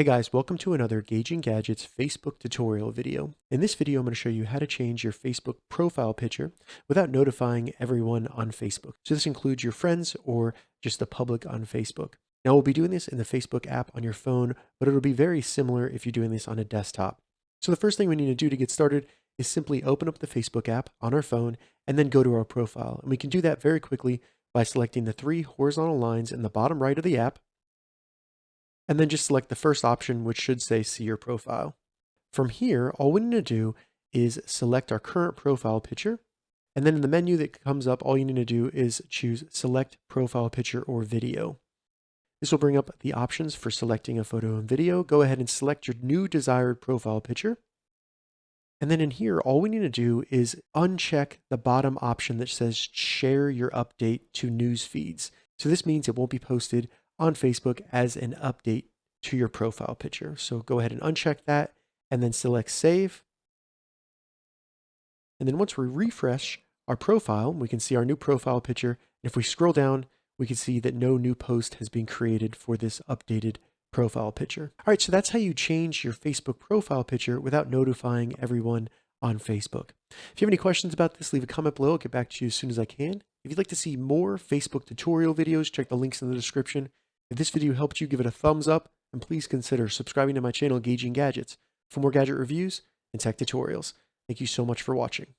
Hey guys, welcome to another Gauging Gadgets Facebook tutorial video. In this video, I'm going to show you how to change your Facebook profile picture without notifying everyone on Facebook. So this includes your friends or just the public on Facebook. Now we'll be doing this in the Facebook app on your phone, but it'll be very similar if you're doing this on a desktop. So the first thing we need to do to get started is simply open up the Facebook app on our phone and then go to our profile. And we can do that very quickly by selecting the three horizontal lines in the bottom right of the app, and then just select the first option, which should say see your profile. From here, all we need to do is select our current profile picture. And then in the menu that comes up, all you need to do is choose select profile picture or video. This will bring up the options for selecting a photo and video. Go ahead and select your new desired profile picture. And then in here, all we need to do is uncheck the bottom option that says share your update to news feeds. So this means it won't be posted on Facebook as an update to your profile picture. So go ahead and uncheck that and then select save. And then once we refresh our profile, we can see our new profile picture. And if we scroll down, we can see that no new post has been created for this updated profile picture. All right, so that's how you change your Facebook profile picture without notifying everyone on Facebook. If you have any questions about this, leave a comment below. I'll get back to you as soon as I can. If you'd like to see more Facebook tutorial videos, check the links in the description. If this video helped you, give it a thumbs up, and please consider subscribing to my channel, Gauging Gadgets, for more gadget reviews and tech tutorials. Thank you so much for watching.